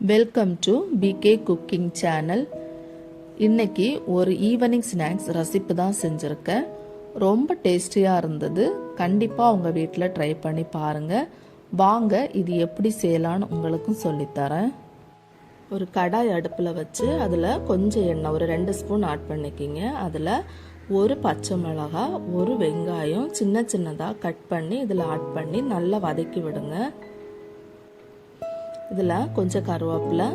Welcome to PK cooking channel. இன்னைக்கு ஒரு evening snacks recipe தான் செஞ்சுருக்கேன். ரொம்ப டேஸ்டியாக இருந்தது. கண்டிப்பாக உங்கள் வீட்டில் ட்ரை பண்ணி பாருங்கள். வாங்க இது எப்படி செய்யலான்னு உங்களுக்கும் சொல்லித்தரேன். ஒரு கடாய் அடுப்பில் வச்சு அதில் கொஞ்சம் எண்ணெய் ஒரு 2 ஸ்பூன் ஆட் பண்ணிக்கிங்க. அதில் ஒரு பச்சை மிளகாய், ஒரு வெங்காயம் சின்ன சின்னதாக கட் பண்ணி இதில் ஆட் பண்ணி நல்லா வதக்கி விடுங்க. இதில் கொஞ்சம் கருவேப்பிலை,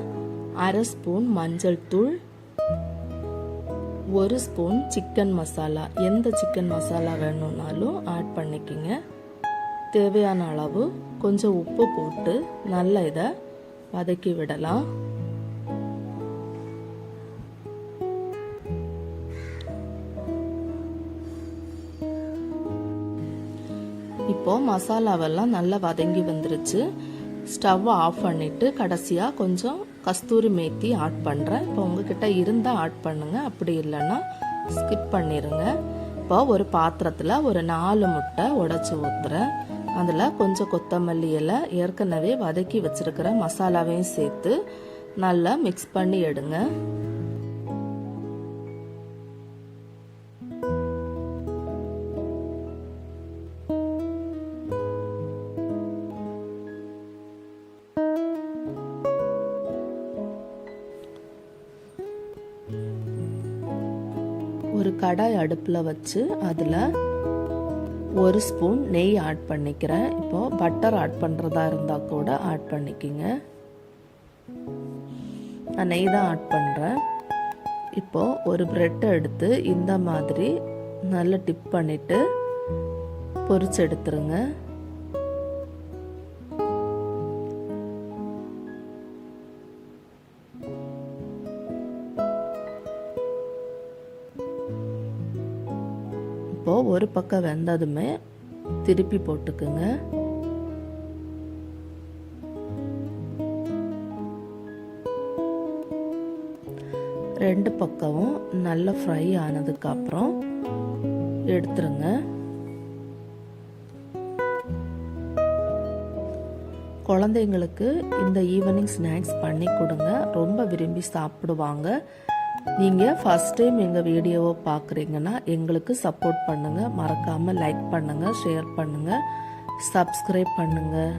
1/2 ஸ்பூன் மஞ்சள் தூள், 1 ஸ்பூன் சிக்கன் மசாலா. எந்த சிக்கன் மசாலா வேணும்னாலும் ஆட் பண்ணிக்கிங்க. தேவையான அளவு கொஞ்சம் உப்பு போட்டு நல்லா இதை வதக்கி விடலாம். இப்போ மசாலாவெல்லாம் நல்லா வதங்கி வந்துருச்சு. ஸ்டவ் ஆஃப் பண்ணிட்டு கடைசியாக கொஞ்சம் கஸ்தூரி மேத்தி ஆட் பண்ணுறேன். இப்போ உங்ககிட்ட இருந்தால் ஆட் பண்ணுங்க, அப்படி இல்லைன்னா ஸ்கிப் பண்ணிடுங்க. இப்போ ஒரு பாத்திரத்தில் ஒரு 4 முட்டை உடைச்சி ஊற்றுறேன். அதில் கொஞ்சம் கொத்தமல்லி இலை, ஏற்கனவே வதக்கி வச்சிருக்கிற மசாலாவையும் சேர்த்து நல்லா மிக்ஸ் பண்ணி எடுங்க. ஒரு கடாய் அடுப்பில் வச்சு அதில் 1 ஸ்பூன் நெய் ஆட் பண்ணிக்கிறேன். இப்போது பட்டர் ஆட் பண்ணுறதா இருந்தால் கூட ஆட் பண்ணிக்கிங்க. நான் நெய் தான் ஆட் பண்ணுறேன். இப்போது ஒரு ப்ரெட்டை எடுத்து இந்த மாதிரி நல்லா டிப் பண்ணிவிட்டு பொரிச்சு எடுத்துருங்க. இப்போது ஒரு பக்கம் வெந்ததுமே திருப்பி போட்டுக்குங்க. ரெண்டு பக்கமும் நல்லா ஃப்ரை ஆனதுக்கு அப்புறம் எடுத்துருங்க. குழந்தைங்களுக்கு இந்த ஈவினிங் ஸ்நாக்ஸ் பண்ணி கொடுங்க, ரொம்ப விரும்பி சாப்பிடுவாங்க. நீங்கள் ஃபர்ஸ்ட் டைம் எங்கள் வீடியோவை பார்க்குறீங்கன்னா எங்களுக்கு சப்போர்ட் பண்ணுங்கள். மறக்காமல் லைக் பண்ணுங்கள், ஷேர் பண்ணுங்கள், சப்ஸ்கிரைப் பண்ணுங்கள்.